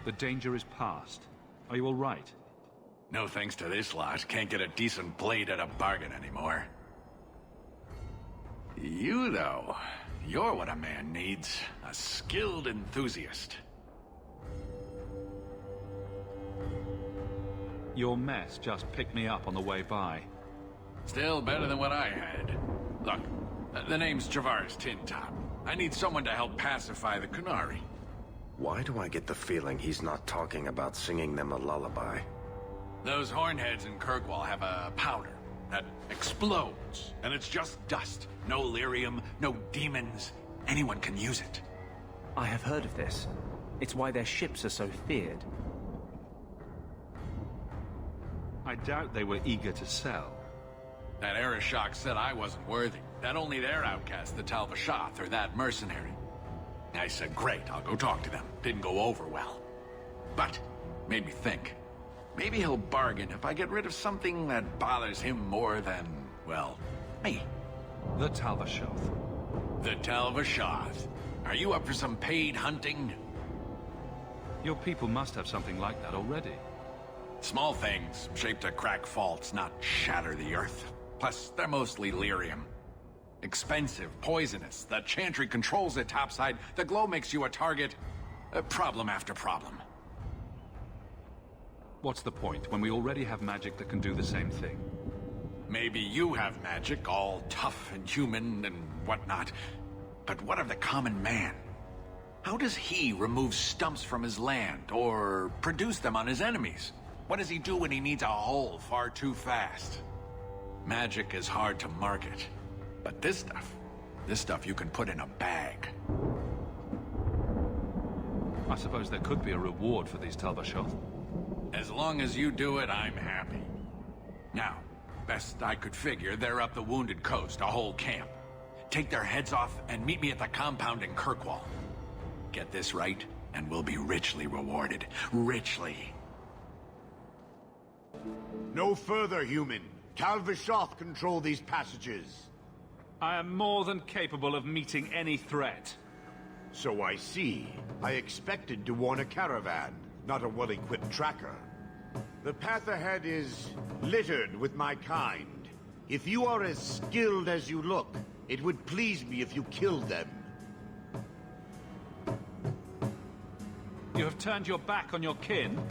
The danger is past. Are you all right? No thanks to this lot. Can't get a decent blade at a bargain anymore. You, though, you're what a man needs. A skilled enthusiast. Your mess just picked me up on the way by. Still better than what I had. Look, the name's Javaris Tintop. I need someone to help pacify the Qunari. Why do I get the feeling he's not talking about singing them a lullaby? Those hornheads in Kirkwall have a powder that explodes, and it's just dust. No lyrium, no demons. Anyone can use it. I have heard of this. It's why their ships are so feared. I doubt they were eager to sell. That Arishok said I wasn't worthy. That only their outcast, the Tal-Vashoth, or that mercenary. I said, great, I'll go talk to them. Didn't go over well. But, made me think. Maybe he'll bargain if I get rid of something that bothers him more than, well, me. The Tal-Vashoth. The Tal-Vashoth. Are you up for some paid hunting? Your people must have something like that already. Small things, shaped to crack faults, not shatter the earth. Plus, they're mostly lyrium. Expensive, poisonous. The Chantry controls it topside. The glow makes you a target. Problem after problem. What's the point when we already have magic that can do the same thing? Maybe you have magic, all tough and human and whatnot. But what of the common man? How does he remove stumps from his land, or produce them on his enemies? What does he do when he needs a hole far too fast? Magic is hard to market. But this stuff you can put in a bag. I suppose there could be a reward for these Tal-Vashoth. As long as you do it, I'm happy. Now, best I could figure, they're up the Wounded Coast, a whole camp. Take their heads off and meet me at the compound in Kirkwall. Get this right, and we'll be richly rewarded. Richly. No further, human. Tal-Vashoth control these passages. I am more than capable of meeting any threat. So I see. I expected to warn a caravan, not a well-equipped tracker. The path ahead is littered with my kind. If you are as skilled as you look, it would please me if you killed them. You have turned your back on your kin?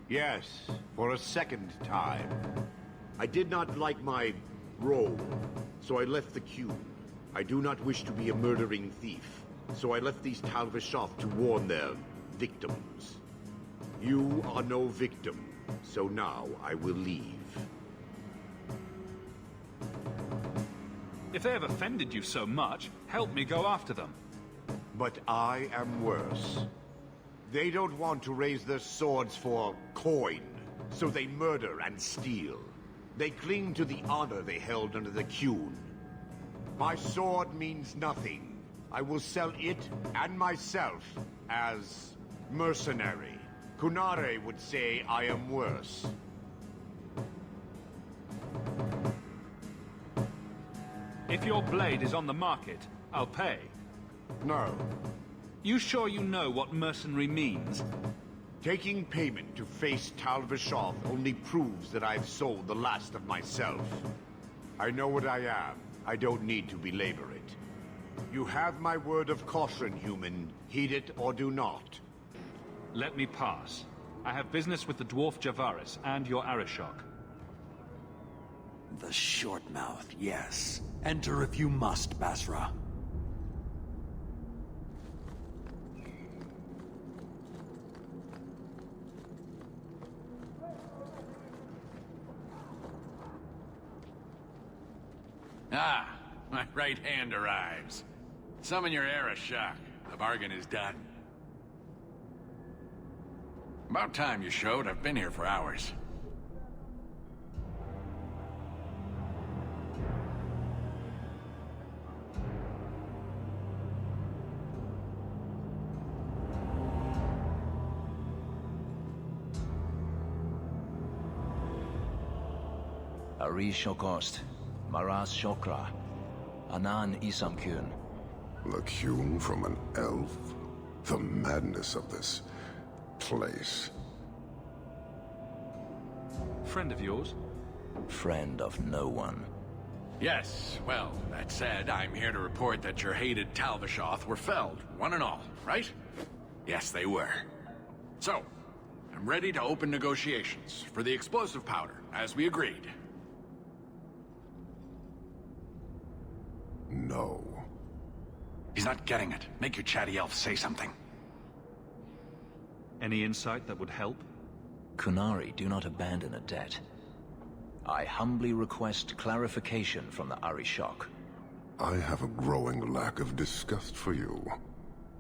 Yes, for a second time. I did not like my role, so I left the queue. I do not wish to be a murdering thief, so I left these Tal-Vashoth to warn their victims. You are no victim, so now I will leave. If they have offended you so much, help me go after them. But I am worse. They don't want to raise their swords for coin, so they murder and steal. They cling to the honor they held under the Qun. My sword means nothing. I will sell it and myself as mercenary. Qunari would say I am worse. If your blade is on the market, I'll pay. No. You sure you know what mercenary means? Taking payment to face Tal-Vashoth only proves that I've sold the last of myself. I know what I am. I don't need to belabor it. You have my word of caution, human. Heed it or do not. Let me pass. I have business with the dwarf Javaris and your Arishok. The short mouth, yes. Enter if you must, Basra. Ah, my right hand arrives. Summon your Arishok. The bargain is done. About time you showed. I've been here for hours. Ari Shokost, Maras Shokra, Anan Isamkyun. The Kyun from an elf? The madness of this place. Friend of yours? Friend of no one. Yes, well, that said, I'm here to report that your hated Talvishoth were felled, one and all, right? Yes, they were. So, I'm ready to open negotiations for the explosive powder, as we agreed. No. He's not getting it. Make your chatty elf say something. Any insight that would help? Kunari do not abandon a debt. I humbly request clarification from the Arishok. I have a growing lack of disgust for you.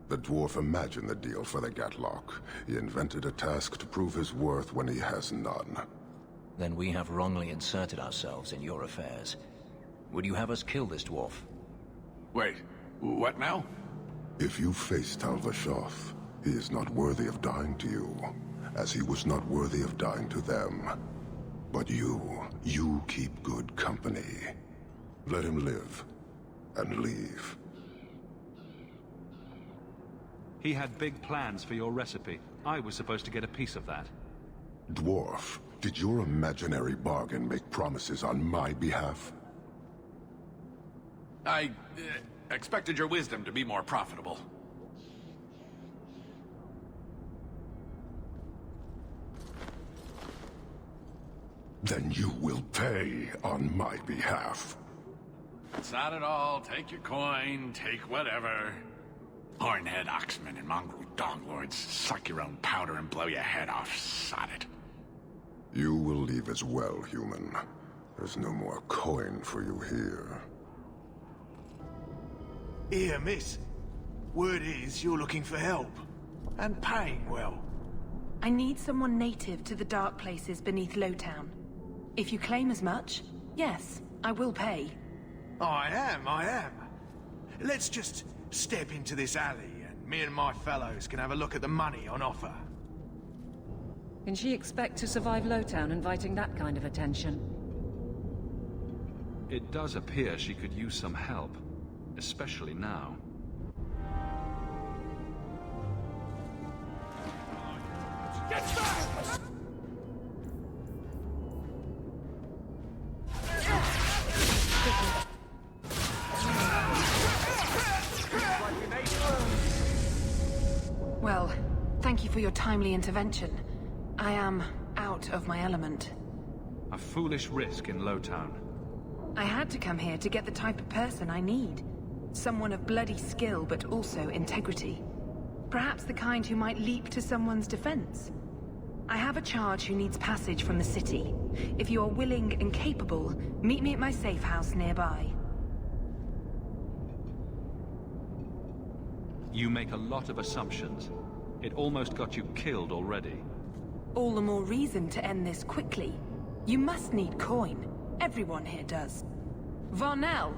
The dwarf imagined the deal for the Gatlock. He invented a task to prove his worth when he has none. Then we have wrongly inserted ourselves in your affairs. Would you have us kill this dwarf? Wait, what now? If you face Talvishoth, he is not worthy of dying to you, as he was not worthy of dying to them. But you keep good company. Let him live, and leave. He had big plans for your recipe. I was supposed to get a piece of that. Dwarf, did your imaginary bargain make promises on my behalf? I expected your wisdom to be more profitable. Then you will pay on my behalf. It's not at all. Take your coin, take whatever. Hornhead oxmen and mongrel donglords, suck your own powder and blow your head off, sod it. You will leave as well, human. There's no more coin for you here. Here, miss. Word is you're looking for help. And paying well. I need someone native to the dark places beneath Lowtown. If you claim as much, yes, I will pay. I am. Let's just step into this alley and me and my fellows can have a look at the money on offer. Can she expect to survive Lowtown inviting that kind of attention? It does appear she could use some help, especially now. Get back! Well, thank you for your timely intervention. I am out of my element. A foolish risk in Lowtown. I had to come here to get the type of person I need. Someone of bloody skill, but also integrity. Perhaps the kind who might leap to someone's defense. I have a charge who needs passage from the city. If you are willing and capable, meet me at my safe house nearby. You make a lot of assumptions. It almost got you killed already. All the more reason to end this quickly. You must need coin. Everyone here does. Varnell!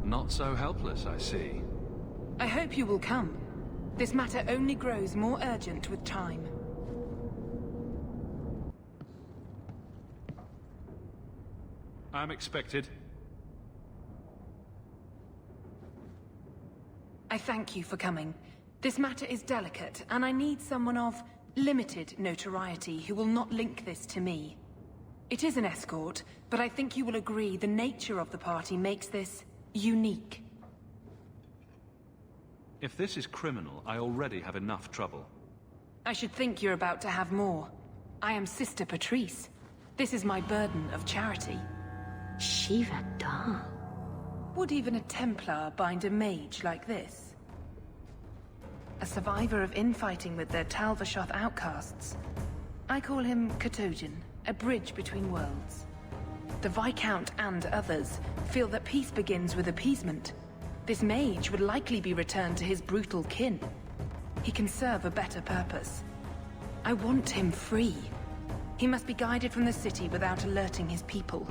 Not so helpless, I see. I hope you will come. This matter only grows more urgent with time. I'm expected. I thank you for coming. This matter is delicate, and I need someone of limited notoriety who will not link this to me. It is an escort, but I think you will agree the nature of the party makes this unique. If this is criminal, I already have enough trouble. I should think you're about to have more. I am Sister Patrice. This is my burden of charity. Shiva Da. Would even a Templar bind a mage like this? A survivor of infighting with their Talvishoth outcasts. I call him Katojan, a bridge between worlds. The Viscount and others feel that peace begins with appeasement. This mage would likely be returned to his brutal kin. He can serve a better purpose. I want him free. He must be guided from the city without alerting his people,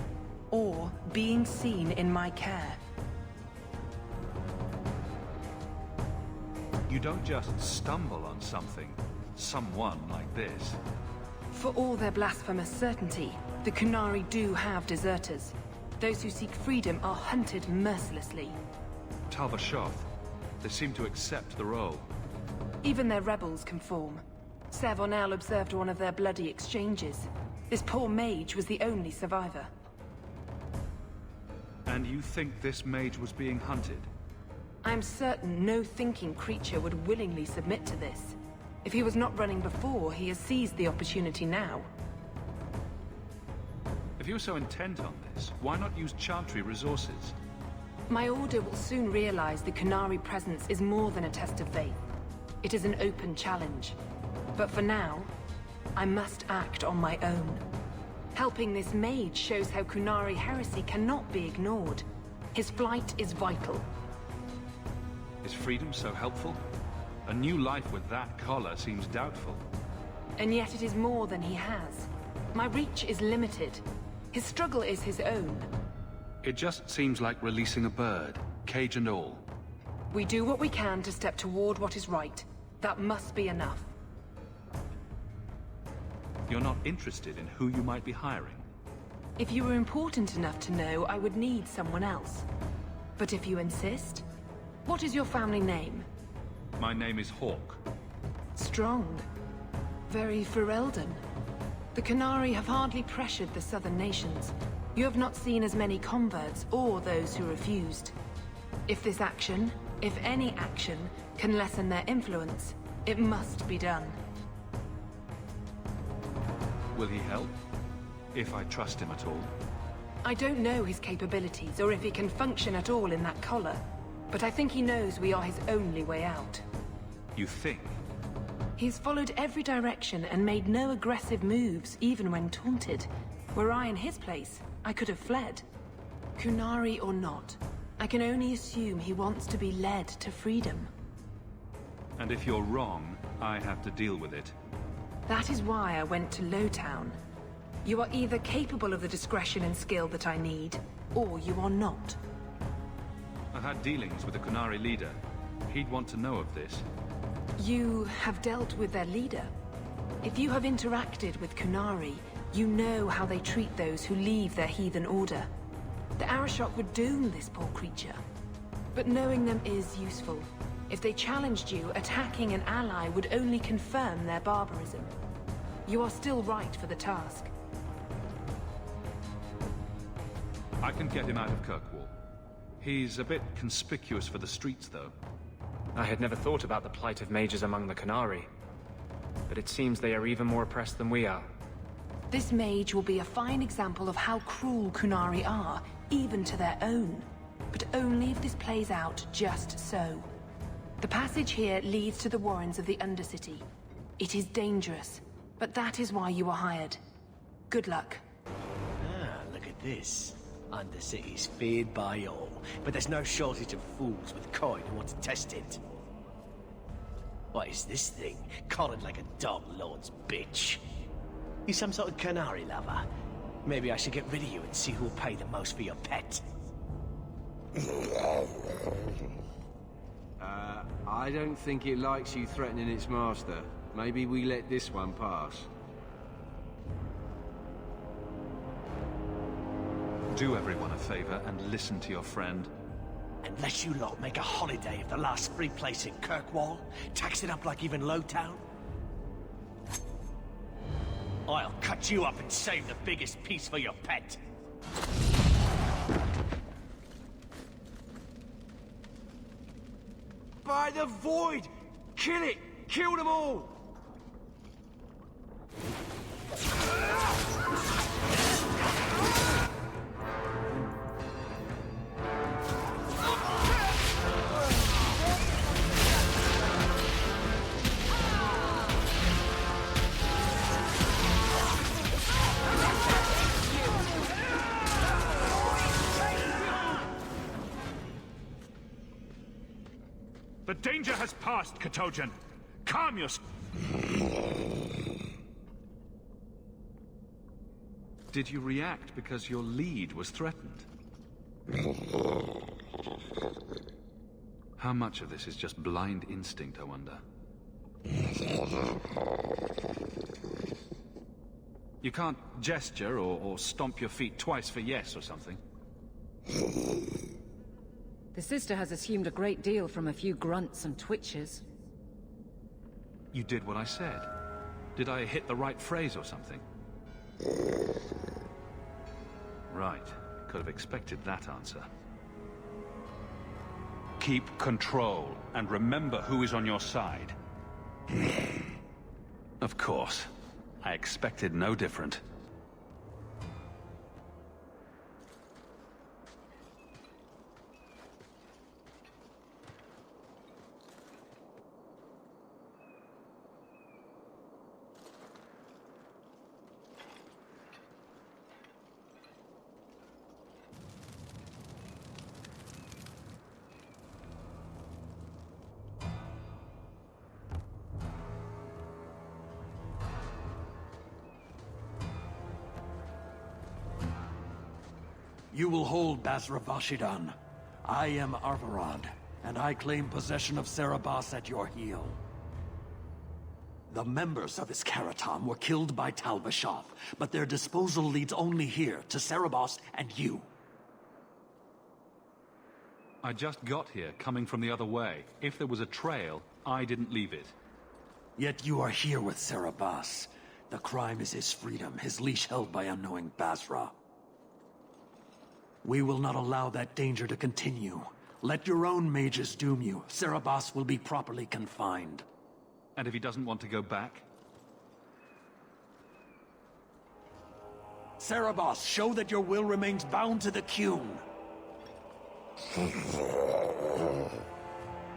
or being seen in my care. You don't just stumble on something, someone like this. For all their blasphemous certainty, the Kunari do have deserters. Those who seek freedom are hunted mercilessly. Talva Shoth. They seem to accept the role. Even their rebels conform. Savonel observed one of their bloody exchanges. This poor mage was the only survivor. And you think this mage was being hunted? I'm certain no thinking creature would willingly submit to this. If he was not running before, he has seized the opportunity now. If you're so intent on this, why not use Chantry resources? My order will soon realize the Kunari presence is more than a test of faith. It is an open challenge. But for now, I must act on my own. Helping this mage shows how Kunari heresy cannot be ignored. His flight is vital. Is freedom so helpful? A new life with that collar seems doubtful. And yet it is more than he has. My reach is limited. His struggle is his own. It just seems like releasing a bird, cage and all. We do what we can to step toward what is right. That must be enough. You're not interested in who you might be hiring? If you were important enough to know, I would need someone else. But if you insist, what is your family name? My name is Hawk. Strong. Very Ferelden. The Kunari have hardly pressured the southern nations. You have not seen as many converts or those who refused. If this action, if any action, can lessen their influence, it must be done. Will he help? If I trust him at all? I don't know his capabilities or if he can function at all in that collar, but I think he knows we are his only way out. You think? He's followed every direction and made no aggressive moves, even when taunted. Were I in his place, I could have fled. Kunari or not, I can only assume he wants to be led to freedom. And if you're wrong, I have to deal with it. That is why I went to Lowtown. You are either capable of the discretion and skill that I need, or you are not. I've had dealings with the Kunari leader. He'd want to know of this. You have dealt with their leader. If you have interacted with Kunari, you know how they treat those who leave their heathen order. The Arishok would doom this poor creature. But knowing them is useful. If they challenged you, attacking an ally would only confirm their barbarism. You are still right for the task. I can get him out of Kirkwall. He's a bit conspicuous for the streets, though. I had never thought about the plight of mages among the Kunari. But it seems they are even more oppressed than we are. This mage will be a fine example of how cruel Kunari are, even to their own. But only if this plays out just so. The passage here leads to the warrens of the Undercity. It is dangerous, but that is why you are hired. Good luck. Ah, look at this. Undercity's feared by all, but there's no shortage of fools with coin who want to test it. What is this thing? Collared like a dog lord's bitch. You some sort of Kunari lover? Maybe I should get rid of you and see who'll pay the most for your pet. I don't think it likes you threatening its master. Maybe we let this one pass. Do everyone a favor and listen to your friend. Unless you lot make a holiday of the last free place in Kirkwall, tax it up like even Lowtown, I'll cut you up and save the biggest piece for your pet. By the void! Kill it! Kill them all! The danger has passed, Katojan. Calm yourself. Did you react because your lead was threatened? How much of this is just blind instinct, I wonder? You can't gesture or stomp your feet twice for yes or something. The sister has assumed a great deal from a few grunts and twitches. You did what I said. Did I hit the right phrase or something? Right. Could have expected that answer. Keep control, and remember who is on your side. Of course. I expected no different. You will hold Basra Vashidan. I am Arvarad, and I claim possession of Serabas at your heel. The members of Iskaratam were killed by Tal Vashoth, but their disposal leads only here, to Serabas and you. I just got here, coming from the other way. If there was a trail, I didn't leave it. Yet you are here with Serabas. The crime is his freedom, his leash held by unknowing Basra. We will not allow that danger to continue. Let your own mages doom you. Serabas will be properly confined. And if he doesn't want to go back? Serabas, show that your will remains bound to the Qun.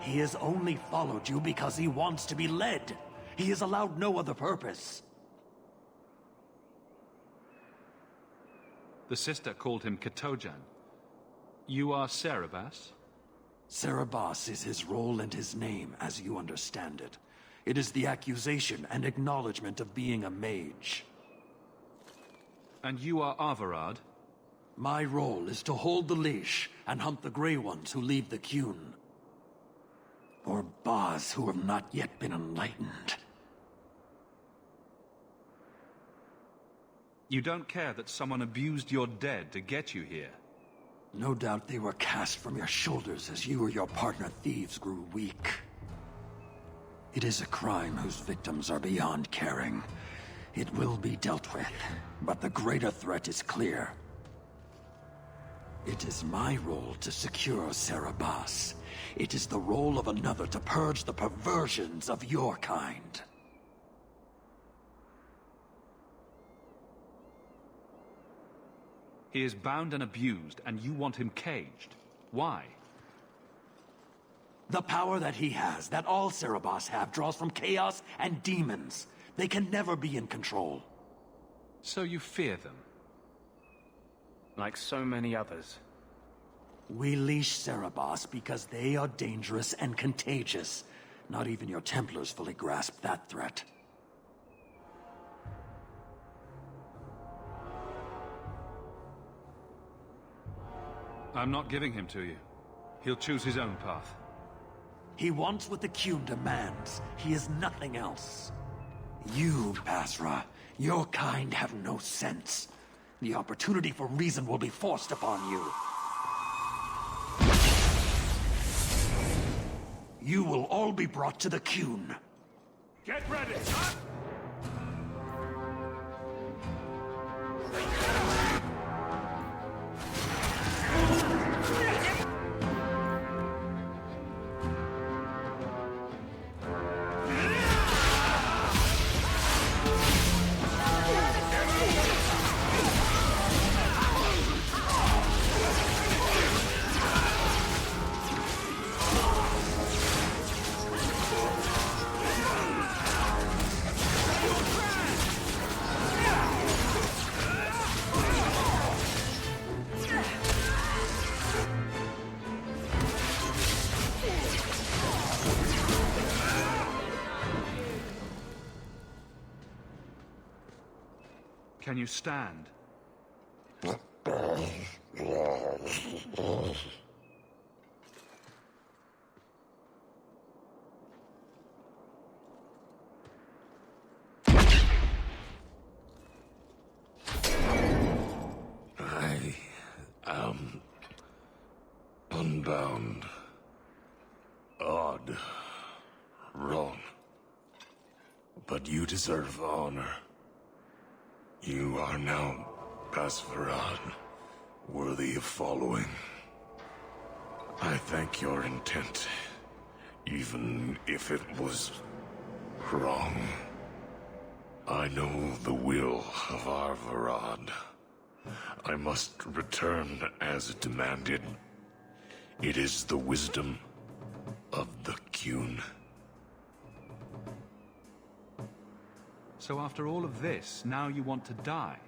He has only followed you because he wants to be led. He has allowed no other purpose. The sister called him Katojan. You are Serabas? Serabas is his role and his name, as you understand it. It is the accusation and acknowledgement of being a mage. And you are Arvarad? My role is to hold the leash and hunt the Grey Ones who leave the Qun. Or Baz who have not yet been enlightened. You don't care that someone abused your dead to get you here? No doubt they were cast from your shoulders as you or your partner thieves grew weak. It is a crime whose victims are beyond caring. It will be dealt with, but the greater threat is clear. It is my role to secure Serabas. It is the role of another to purge the perversions of your kind. He is bound and abused, and you want him caged. Why? The power that he has, that all Serabas have, draws from chaos and demons. They can never be in control. So you fear them? Like so many others. We leash Serabas because they are dangerous and contagious. Not even your Templars fully grasp that threat. I'm not giving him to you. He'll choose his own path. He wants what the Qun demands. He is nothing else. You, Basra, your kind have no sense. The opportunity for reason will be forced upon you. You will all be brought to the Qun. Get ready! Can you stand? Unbound. Odd. Wrong. But you deserve honor. You are now Basvarad, worthy of following. I thank your intent, even if it was wrong. I know the will of Arvarad. I must return as demanded. It is the wisdom of the Qun. So after all of this, now you want to die?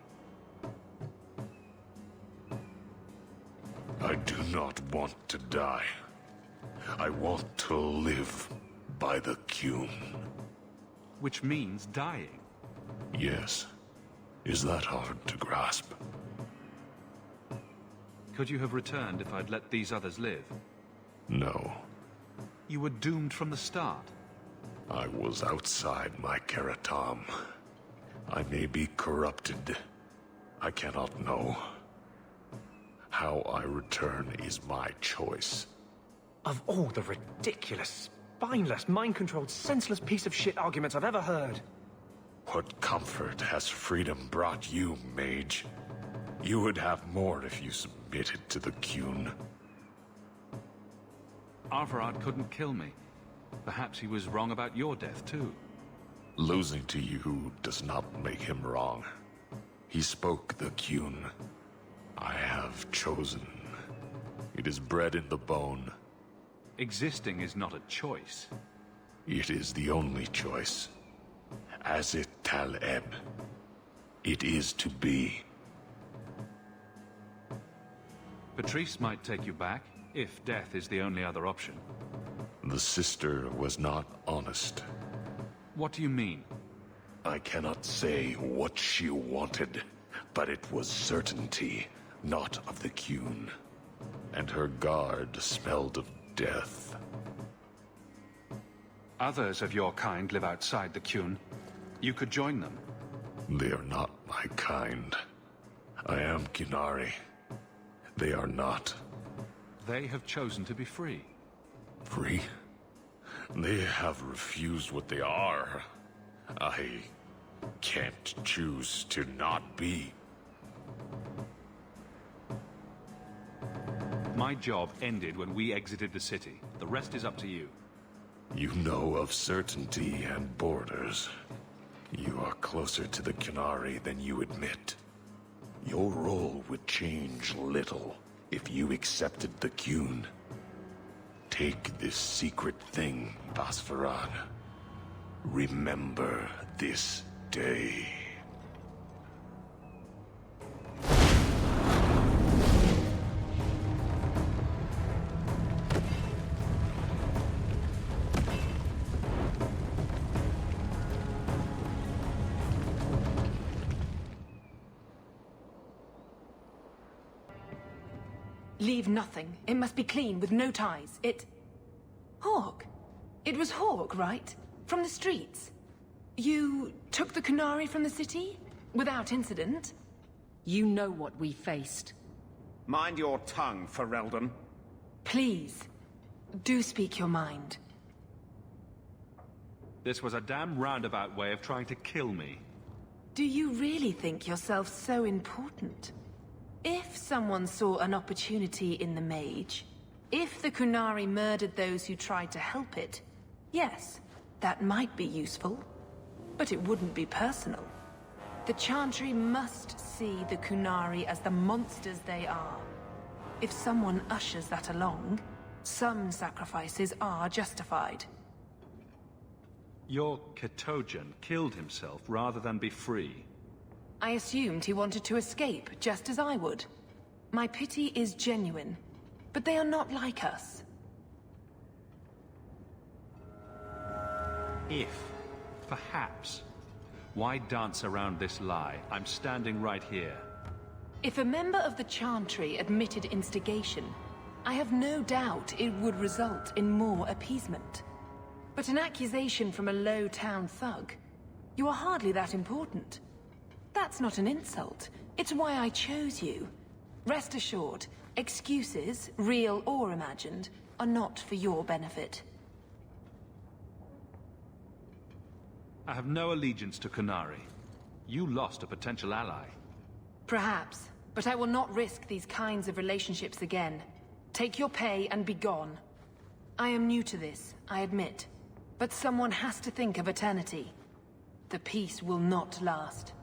I do not want to die. I want to live by the Qun. Which means dying. Yes. Is that hard to grasp? Could you have returned if I'd let these others live? No. You were doomed from the start. I was outside my Keratam. I may be corrupted. I cannot know. How I return is my choice. Of all the ridiculous, spineless, mind-controlled, senseless piece of shit arguments I've ever heard. What comfort has freedom brought you, mage? You would have more if you submitted to the Qun. Arvarad couldn't kill me. Perhaps he was wrong about your death, too. Losing to you does not make him wrong. He spoke the Qun. I have chosen. It is bred in the bone. Existing is not a choice. It is the only choice. As it Taleb. It is to be. Patrice might take you back, if death is the only other option. The sister was not honest. What do you mean? I cannot say what she wanted, but it was certainty, not of the Qun. And her guard smelled of death. Others of your kind live outside the Qun. You could join them. They are not my kind. I am Qunari. They are not. They have chosen to be free. Free? They have refused what they are. I can't choose to not be. My job ended when we exited the city. The rest is up to you. You know of certainty and borders. You are closer to the Qunari than you admit. Your role would change little if you accepted the Qun. Take this secret thing, Basvarad. Remember this day. Leave nothing. It must be clean, with no ties. Hawk. It was Hawk, right? From the streets. You took the Qunari from the city? Without incident? You know what we faced. Mind your tongue, Ferelden. Please, do speak your mind. This was a damn roundabout way of trying to kill me. Do you really think yourself so important? If someone saw an opportunity in the mage, if the Qunari murdered those who tried to help it, yes, that might be useful. But it wouldn't be personal. The Chantry must see the Qunari as the monsters they are. If someone ushers that along, some sacrifices are justified. Your Ketogen killed himself rather than be free. I assumed he wanted to escape, just as I would. My pity is genuine, but they are not like us. If, perhaps. Why dance around this lie? I'm standing right here. If a member of the Chantry admitted instigation, I have no doubt it would result in more appeasement. But an accusation from a low-town thug? You are hardly that important. That's not an insult. It's why I chose you. Rest assured, Excuses, real or imagined, are not for your benefit. I have no allegiance to Qunari. You lost a potential ally. Perhaps, but I will not risk these kinds of relationships again. Take your pay and be gone. I am new to this, I admit. But someone has to think of eternity. The peace will not last.